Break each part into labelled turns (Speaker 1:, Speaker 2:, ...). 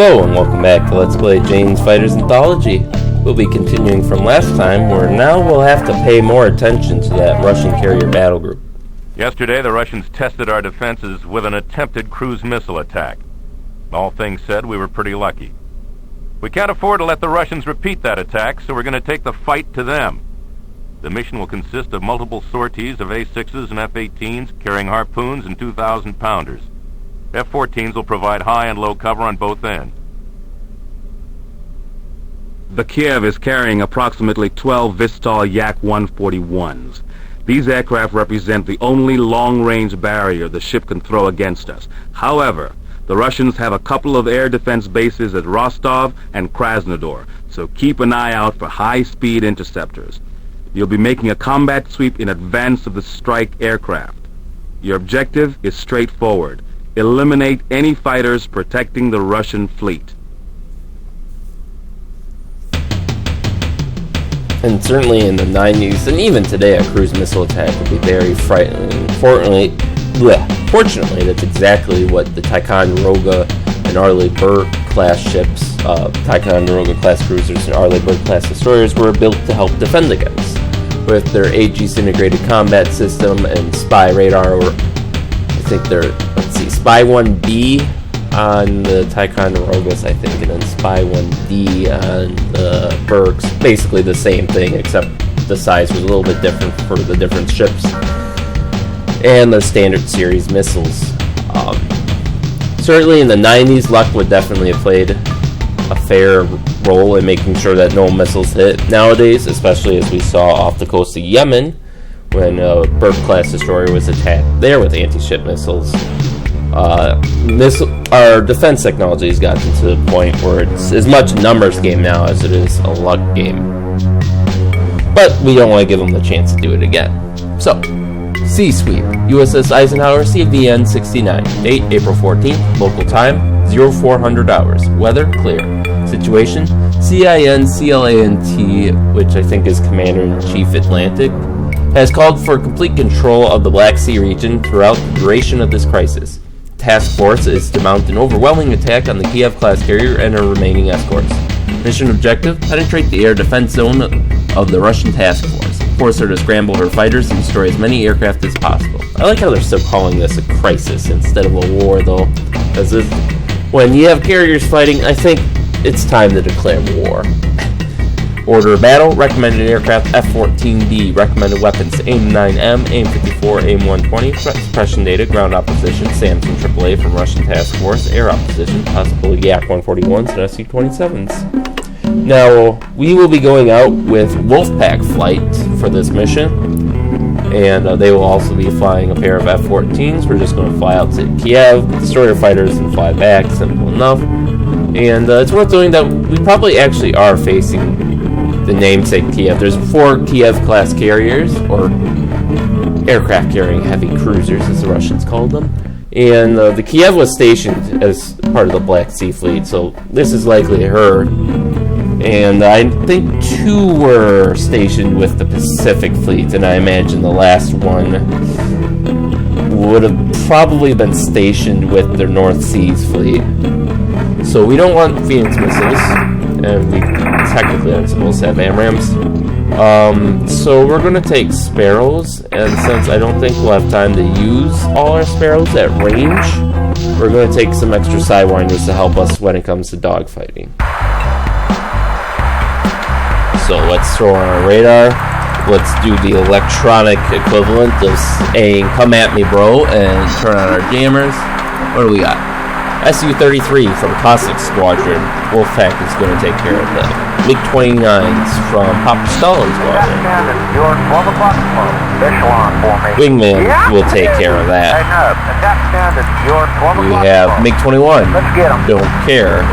Speaker 1: Hello and welcome back to Let's Play Jane's Fighters Anthology. We'll be continuing from last time, where now we'll have to pay more attention to that Russian carrier battle group.
Speaker 2: Yesterday, the Russians tested our defenses with an attempted cruise missile attack. All things said, we were pretty lucky. We can't afford to let the Russians repeat that attack, so we're going to take the fight to them. The mission will consist of multiple sorties of A-6s and F-18s carrying harpoons and 2,000-pounders. F-14s will provide high and low cover on both ends.
Speaker 3: The Kiev is carrying approximately 12 Vistal Yak-141s. These aircraft represent the only long-range barrier the ship can throw against us. However, the Russians have a couple of air defense bases at Rostov and Krasnodar, so keep an eye out for high-speed interceptors. You'll be making a combat sweep in advance of the strike aircraft. Your objective is straightforward. Eliminate any fighters protecting the Russian fleet.
Speaker 1: And certainly in the 90s, and even today, a cruise missile attack would be very frightening. Fortunately, that's exactly what the Ticonderoga and Arleigh Burke class ships, Ticonderoga class cruisers and Arleigh Burke class destroyers were built to help defend against. With their Aegis integrated combat system and spy radar, or I think they're, Spy 1B on the Ticonderogas, I think, and then Spy 1D on the Burkes. Basically the same thing, except the size was a little bit different for the different ships. And the standard series missiles. Certainly in the 90s, luck would definitely have played a fair role in making sure that no missiles hit. Nowadays, especially as we saw off the coast of Yemen, when a Burke-class destroyer was attacked there with anti-ship missiles, our defense technology has gotten to the point where it's as much a numbers game now as it is a luck game. But we don't want to give them the chance to do it again. So, Sea Sweep, USS Eisenhower, CVN 69, date April 14th, local time 0400 hours, weather clear, situation CINCLANT, which I think is Commander-in-Chief Atlantic, has called for complete control of the Black Sea region throughout the duration of this crisis. Task force is to mount an overwhelming attack on the Kiev-class carrier and her remaining escorts. Mission objective: penetrate the air defense zone of the Russian task force. Force her to scramble her fighters and destroy as many aircraft as possible. I like how they're still calling this a crisis instead of a war, though, because when you have carriers fighting, I think it's time to declare war. Order of battle: recommended aircraft F-14B, recommended weapons AIM-9M, AIM-54, AIM-120, suppression data, ground opposition, Samson AAA from Russian Task Force, air opposition, possible Yak-141s and SU-27s. Now, we will be going out with Wolfpack flight for this mission, and they will also be flying a pair of F-14s. We're just going to fly out to Kiev, destroy our fighters, and fly back, simple enough. And it's worth doing that we probably actually are facing the namesake Kiev. There's 4 Kiev-class carriers, or aircraft-carrying heavy cruisers, as the Russians called them. And the Kiev was stationed as part of the Black Sea Fleet, so this is likely her. And I think 2 were stationed with the Pacific Fleet, and I imagine the last one would have probably been stationed with their North Seas Fleet. So we don't want Phoenix missiles, and we technically aren't supposed to have AMRAAMs. So we're going to take Sparrows, and since I don't think we'll have time to use all our Sparrows at range, we're going to take some extra Sidewinders to help us when it comes to dogfighting. So let's throw on our radar. Let's do the electronic equivalent of saying, "Come at me, bro," and turn on our jammers. What do we got? SU-33 from Cossack Squadron. Wolfpack is going to take care of them. MiG-29s from Papa Stalin Squadron. Wingman will take care of that. We have MiG-21. Don't care.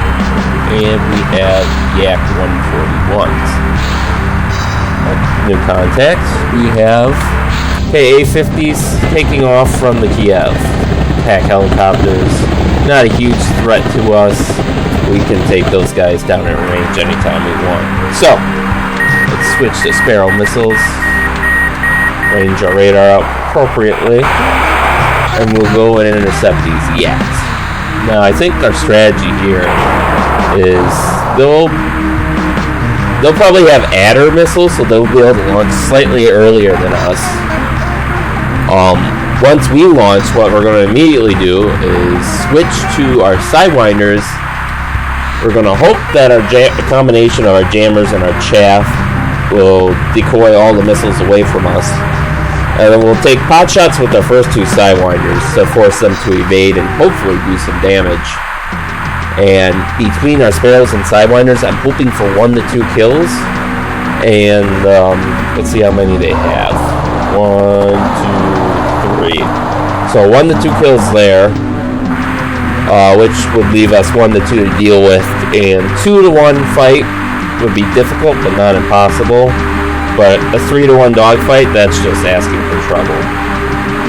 Speaker 1: And we have Yak-141s. New contacts. We have KA-50s taking off from the Kiev. Attack helicopters. Not a huge threat to us. We can take those guys down in range anytime we want. So, let's switch to Sparrow missiles. Range our radar out appropriately. And we'll go in and intercept these Yaks. Now, I think our strategy here is they'll probably have adder missiles, so they'll be able to launch slightly earlier than us. Once we launch, what we're going to immediately do is switch to our sidewinders. We're going to hope that our combination of our jammers and our chaff will decoy all the missiles away from us. And then we'll take pot shots with our first two sidewinders to force them to evade and hopefully do some damage. And between our sparrows and sidewinders, I'm hoping for 1 to 2 kills. And let's see how many they have. 1, 2, 3. So 1 to 2 kills there, which would leave us 1 to 2 to deal with. And 2 to 1 fight would be difficult, but not impossible. But a 3 to 1 dogfight, that's just asking for trouble.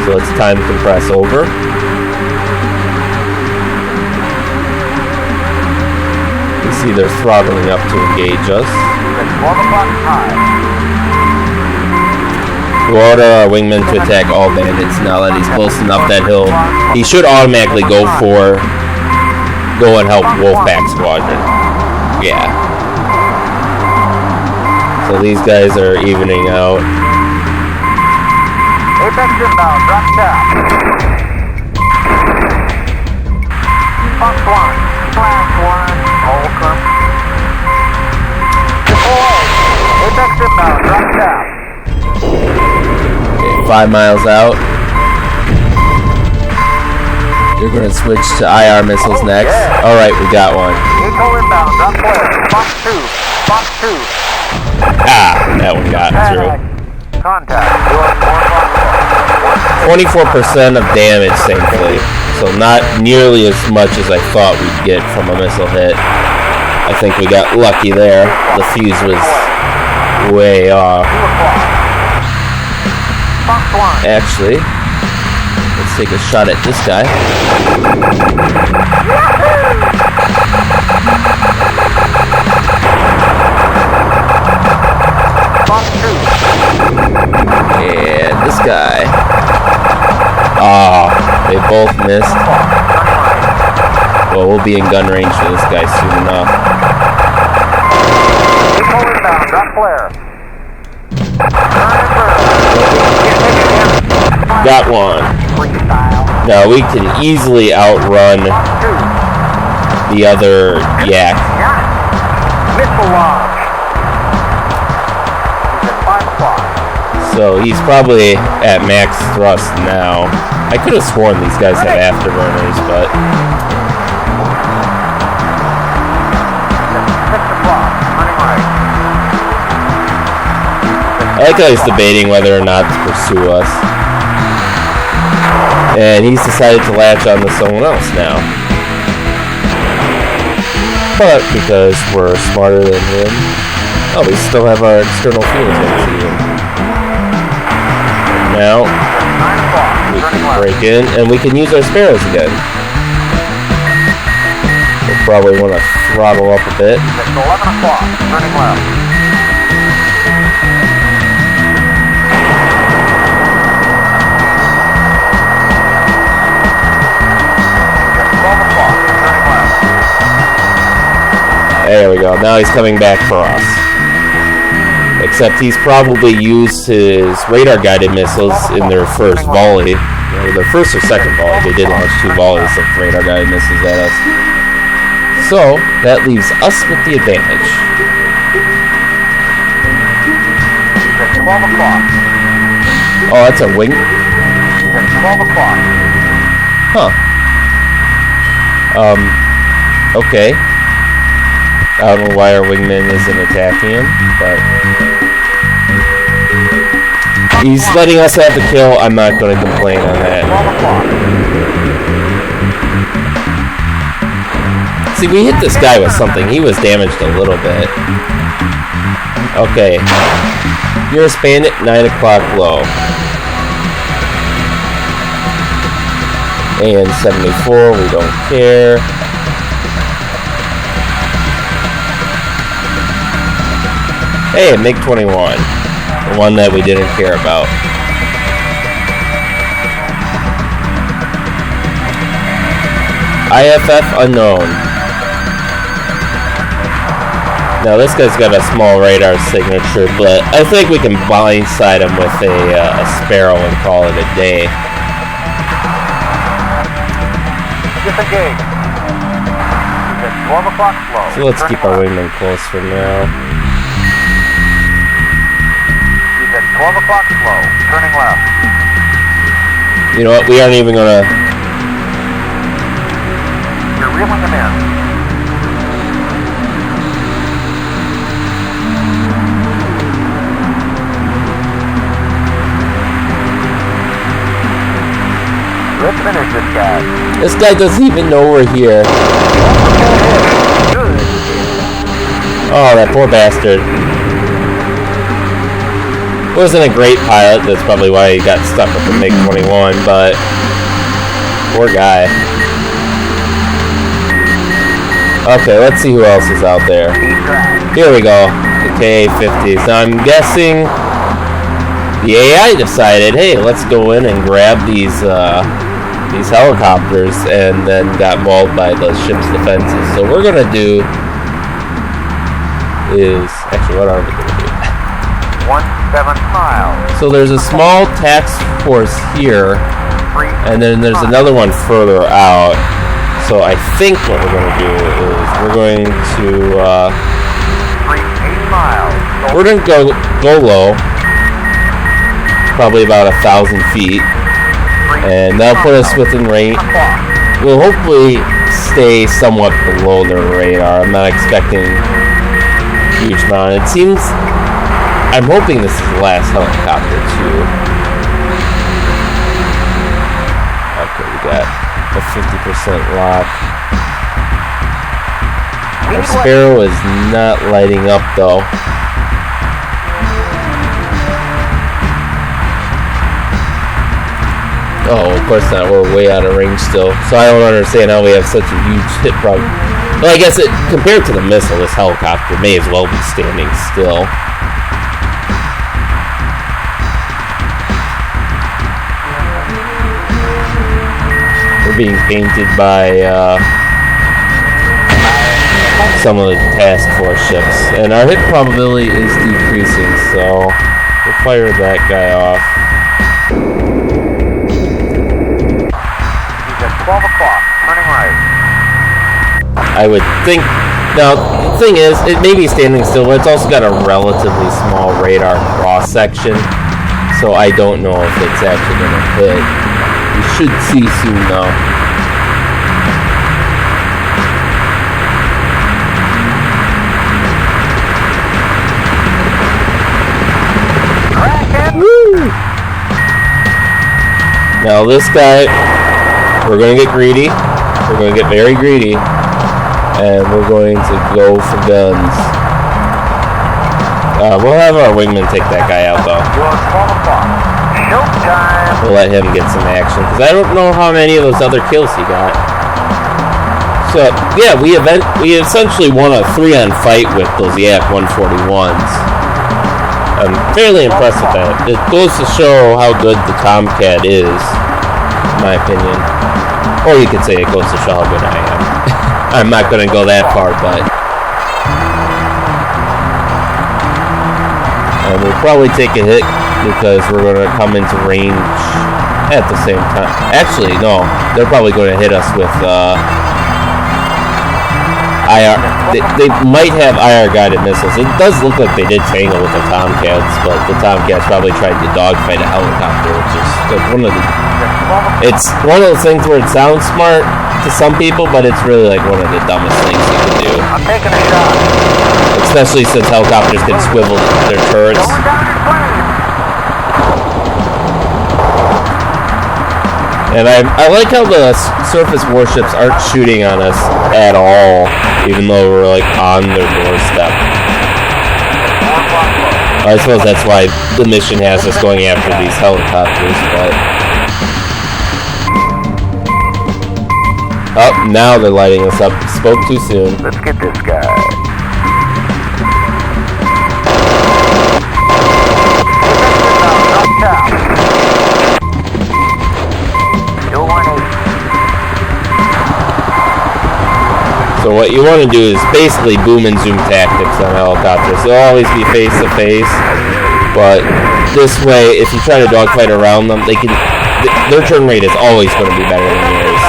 Speaker 1: So let's time compress over. You see they're throttling up to engage us. We'll order our wingman to attack all bandits now that he's close enough that he should automatically go and help Wolfpack Squadron. Yeah. So these guys are evening out.
Speaker 4: Apex inbound, drop tap. Fox 1, Flash 1, Holcomb. Apex inbound, drop tap.
Speaker 1: Okay, 5 miles out. You're going to switch to IR missiles next.
Speaker 4: Yeah.
Speaker 1: Alright, we got one.
Speaker 4: Eco inbound, drop flare. Fox 2, Fox 2.
Speaker 1: That one got through.
Speaker 4: Contact.
Speaker 1: 24% of damage, thankfully. So not nearly as much as I thought we'd get from a missile hit. I think we got lucky there. The fuse was way off. Actually, let's take a shot at this guy. And this guy. They both missed. Well, we'll be in gun range for this guy soon enough. Got one. Now we can easily outrun the other yak. So he's probably at max thrust now. I could have sworn these guys have afterburners, but I like how he's debating whether or not to pursue us. And he's decided to latch on to someone else now. But because we're smarter than him, we still have our external fuel tanks even. Now, we can break in, and we can use our sparrows again. We'll probably want to throttle up a bit.
Speaker 4: 11 o'clock, turning left.
Speaker 1: There we go. Now he's coming back for us. Except he's probably used his radar-guided missiles in their first volley. Or their first or second volley. They did launch 2 volleys of radar-guided missiles at us. So, that leaves us with the advantage.
Speaker 4: It's 12 o'clock.
Speaker 1: Oh, that's a wing?
Speaker 4: It's 12 o'clock.
Speaker 1: Huh. Okay. I don't know why our wingman isn't attacking him, but he's letting us have the kill. I'm not going to complain on that. See, we hit this guy with something. He was damaged a little bit. Okay. You're a bandit, 9 o'clock low. And 74, we don't care. Hey, MiG-21. The one that we didn't care about. IFF unknown. Now this guy's got a small radar signature, but I think we can blindside him with a Sparrow and call it a day.
Speaker 4: Disengage. He's at 12 o'clock slow.
Speaker 1: So let's keep our wingman close for now.
Speaker 4: He's at 12 o'clock slow. Turning left.
Speaker 1: You know what? We aren't even gonna.
Speaker 4: You're reeling him in. Let's finish this guy.
Speaker 1: This guy doesn't even know we're here.
Speaker 4: Good.
Speaker 1: Oh, that poor bastard. Wasn't a great pilot. That's probably why he got stuck with the MiG-21, but poor guy. Okay, let's see who else is out there. Here we go. The KA-50s. Now I'm guessing the AI decided, hey, let's go in and grab these helicopters, and then got mauled by the ship's defenses. So what we're gonna do is actually, what are we gonna do?
Speaker 4: 17 miles.
Speaker 1: So there's a small task force here, and then there's another one further out. So I think what we're gonna do is we're going to
Speaker 4: 8 miles.
Speaker 1: we're gonna go low, probably about 1,000 feet. And that'll put us within range. We'll hopefully stay somewhat below their radar. I'm not expecting a huge amount. It seems, I'm hoping this is the last helicopter too. Okay, we got a 50% lock. Our Sparrow is not lighting up though. Oh, of course not. We're way out of range still. So I don't understand how we have such a huge hit problem. Well, I guess compared to the missile, this helicopter may as well be standing still. We're being painted by some of the task force ships. And our hit probability is decreasing, so we'll fire that guy off.
Speaker 4: 12 o'clock, turning right.
Speaker 1: I would think. Now, the thing is, it may be standing still, but it's also got a relatively small radar cross section, so I don't know if it's actually going to hit. We should see soon, though. Woo! Now, this guy. We're going to get greedy. We're going to get very greedy. And we're going to go for guns. We'll have our wingman take that guy out, though. We'll let him get some action. Because I don't know how many of those other kills he got. So, yeah, we essentially won a 3-on fight with those Yak 141s. I'm fairly impressed with that. It goes to show how good the Tomcat is, in my opinion. Or you could say it goes to show how good I am. I'm not going to go that far, but... we'll probably take a hit because we're going to come into range at the same time. Actually, no. They're probably going to hit us with IR. They might have IR-guided missiles. It does look like they did tangle with the Tomcats, but the Tomcats probably tried to dogfight a helicopter, which is like it's one of those things where it sounds smart to some people, but it's really like one of the dumbest things you can do.
Speaker 4: I'm taking a shot.
Speaker 1: Especially since helicopters can swivel their turrets. And I like how the surface warships aren't shooting on us at all, even though we're like on their doorstep. I suppose that's why the mission has us going after these helicopters, but... Oh, now they're lighting us up. Spoke too soon.
Speaker 4: Let's get this guy.
Speaker 1: So what you want to do is basically boom and zoom tactics on helicopters. They'll always be face to face, but this way, if you try to dogfight around them, their turn rate is always going to be better than yours.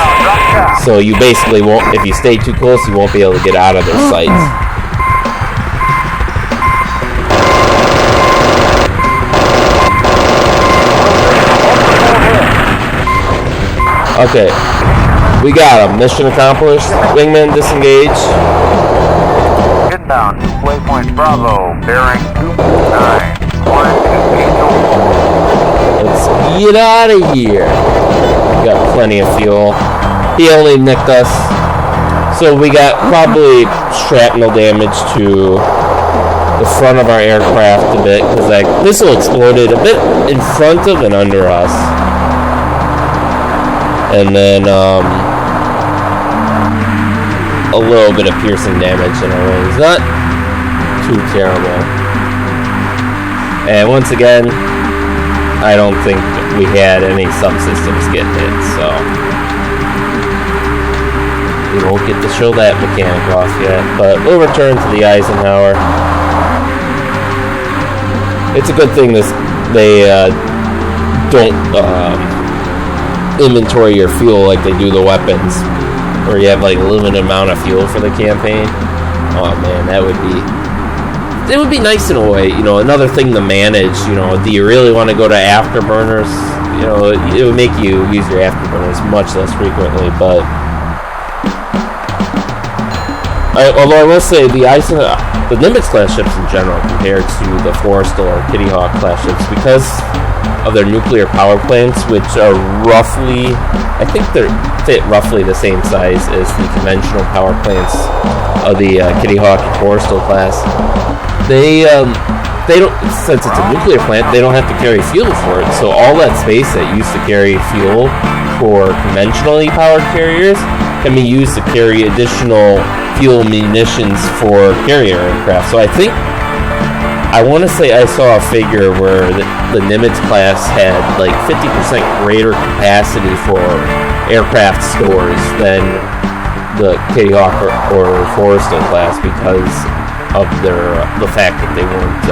Speaker 1: So you basically won't, if you stay too close, you won't be able to get out of their sights. Okay, we got a mission accomplished. Wingman disengage.
Speaker 4: Inbound, waypoint Bravo, bearing 29.
Speaker 1: Let's get out of here. We got plenty of fuel. He only nicked us. So we got probably shrapnel damage to the front of our aircraft a bit, because that missile exploded a bit in front of and under us. And then a little bit of piercing damage in our wings. Not too terrible. And once again, I don't think we had any subsystems get hit, so we won't get to show that mechanic off yet. But we'll return to the Eisenhower. It's a good thing they don't inventory your fuel like they do the weapons, where you have like a limited amount of fuel for the campaign. Oh man, it would be nice in a way, another thing to manage. Do you really want to go to afterburners? It would make you use your afterburners much less frequently, but although I will say the Nimitz class ships in general compared to the Forrestal or Kitty Hawk class ships, because of their nuclear power plants, which are roughly, I think they're fit roughly the same size as the conventional power plants of the Kitty Hawk and Forrestal class. They don't, since it's a nuclear plant, they don't have to carry fuel for it. So all that space that used to carry fuel for conventionally powered carriers can be used to carry additional fuel munitions for carrier aircraft. So I want to say I saw a figure where the Nimitz class had like 50% greater capacity for aircraft stores than the Kitty Hawk or Forrestal class, because of the fact that they weren't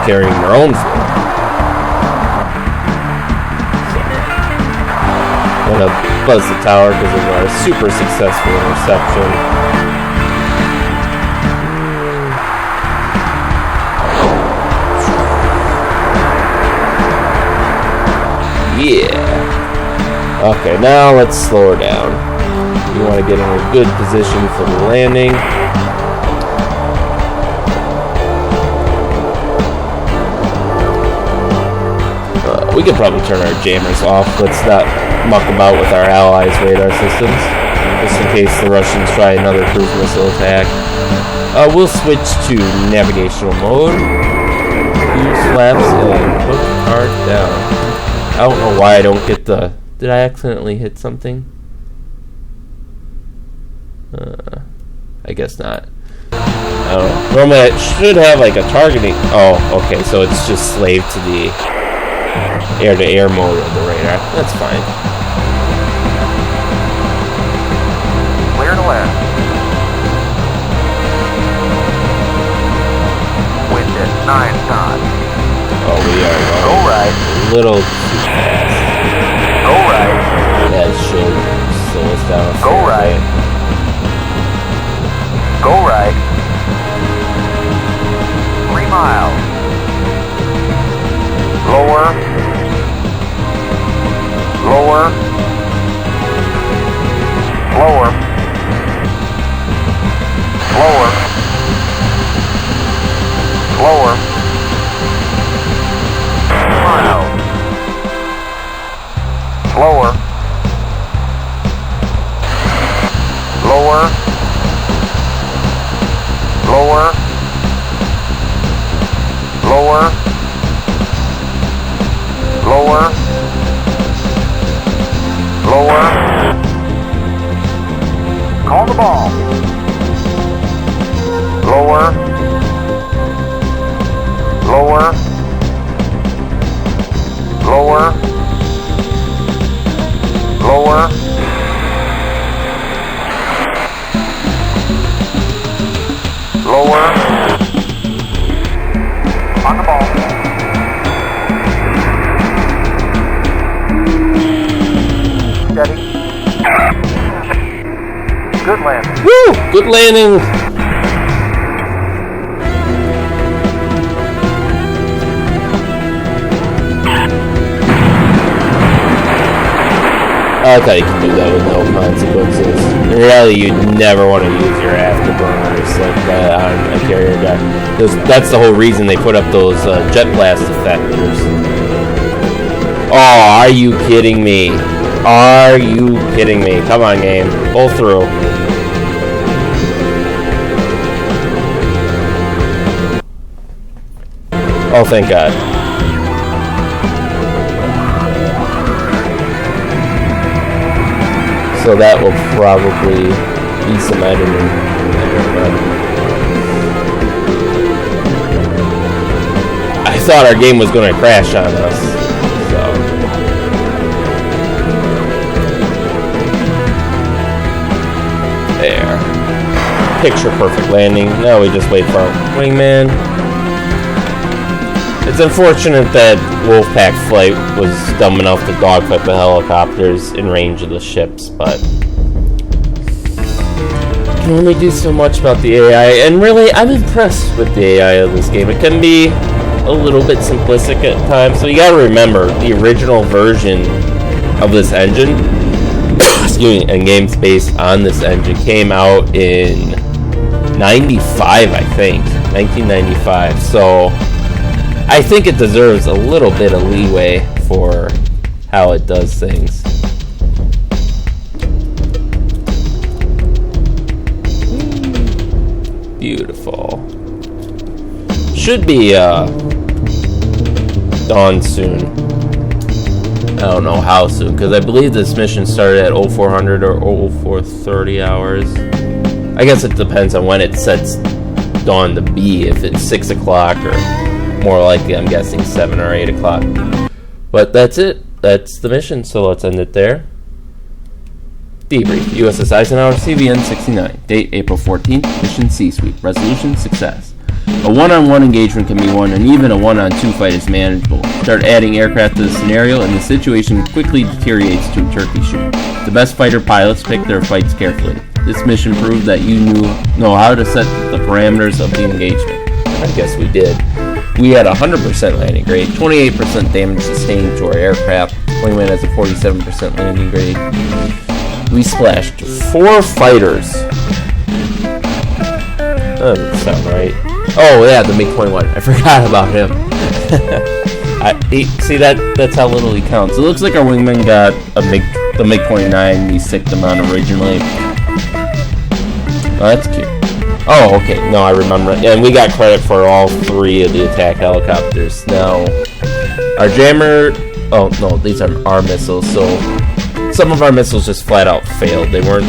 Speaker 1: carrying their own fuel. So, I'm gonna buzz the tower because of our super successful interception. Yeah. Okay, now let's slow her down. We want to get in a good position for the landing. We could probably turn our jammers off. Let's not muck about with our allies' radar systems, just in case the Russians try another cruise missile attack. We'll switch to navigational mode. Use flaps and hook hard down. I don't know why I don't get the... Did I accidentally hit something? I guess not. I don't know. Normally it should have like a targeting... Oh, okay, so it's just slave to the air-to-air mode of the radar. That's fine.
Speaker 4: Clear to land. Wind at 9 knots.
Speaker 1: Oh, we are
Speaker 4: Go right.
Speaker 1: a little too fast.
Speaker 4: Go right.
Speaker 1: That should slow us down.
Speaker 4: Go right. Go right. 3 miles. Lower. Lower. Lower. Lower. Lower. 2 miles. Lower. Lower. Lower. Lower. Lower. Lower. Call the ball. Lower. Lower. Lower. Lower. Good landing.
Speaker 1: Woo! Good landing! I thought you could do that with no consequences. In reality, you'd never want to use your afterburners like that on a carrier deck. That's the whole reason they put up those jet blast effectors. Oh, are you kidding me? Are you kidding me? Come on, game. Pull through. Oh, thank God. So that will probably be some editing. I thought our game was going to crash on us. So. There. Picture perfect landing. Now we just wait for our wingman. It's unfortunate that Wolfpack Flight was dumb enough to dogfight the helicopters in range of the ships, but can only do so much about the AI, and really, I'm impressed with the AI of this game. It can be a little bit simplistic at times, so you gotta remember, the original version of this engine, excuse me, and games based on this engine came out in 95, I think, 1995, so I think it deserves a little bit of leeway for how it does things. Beautiful. Should be dawn soon. I don't know how soon, because I believe this mission started at 0400 or 0430 hours. I guess it depends on when it sets dawn to be, if it's 6 o'clock or more likely, I'm guessing 7 or 8 o'clock. But that's it. That's the mission, so let's end it there. Debrief. USS Eisenhower, CVN 69. Date, April 14th. Mission C-Suite. Resolution, success. A one-on-one engagement can be won, and even a one-on-two fight is manageable. Start adding aircraft to the scenario, and the situation quickly deteriorates to a turkey shoot. The best fighter pilots pick their fights carefully. This mission proved that you know how to set the parameters of the engagement. I guess we did. We had 100% landing grade, 28% damage sustained to our aircraft. Wingman has a 47% landing grade. We splashed 4 fighters. That doesn't sound right. Oh yeah, the MiG-21. I forgot about him. See, that's how little he counts. It looks like our wingman got the MiG-29 we sicked him on originally. Oh, that's cute. Oh, okay. No, I remember. Yeah, and we got credit for all 3 of the attack helicopters. Now, our jammer... Oh, no, these are our missiles, so some of our missiles just flat out failed. They weren't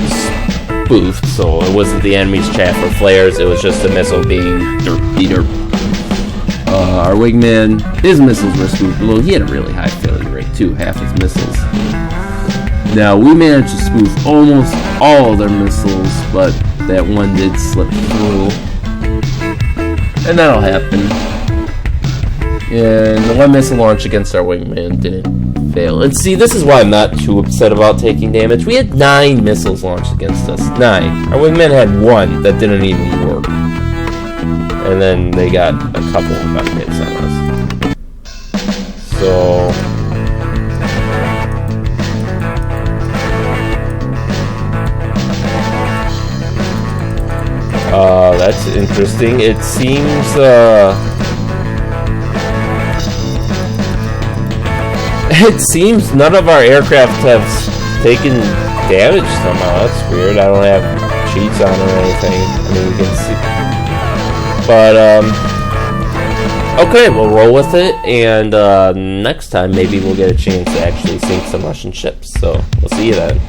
Speaker 1: spoofed, so it wasn't the enemy's chaff or flares. It was just a missile being derp. Our wingman, his missiles were spoofed. Well, he had a really high failure rate, too. Half his missiles. Now, we managed to spoof almost all of their missiles, but that one did slip through. And that'll happen. And the one missile launch against our wingman didn't fail. And see, this is why I'm not too upset about taking damage. We had 9 missiles launched against us. 9. Our wingman had 1 that didn't even work. And then they got a couple of gun hits on us. So... that's interesting. It seems none of our aircraft have taken damage somehow. That's weird. I don't have cheats on or anything. I mean, you can see. But, okay, we'll roll with it, and next time maybe we'll get a chance to actually sink some Russian ships. So, we'll see you then.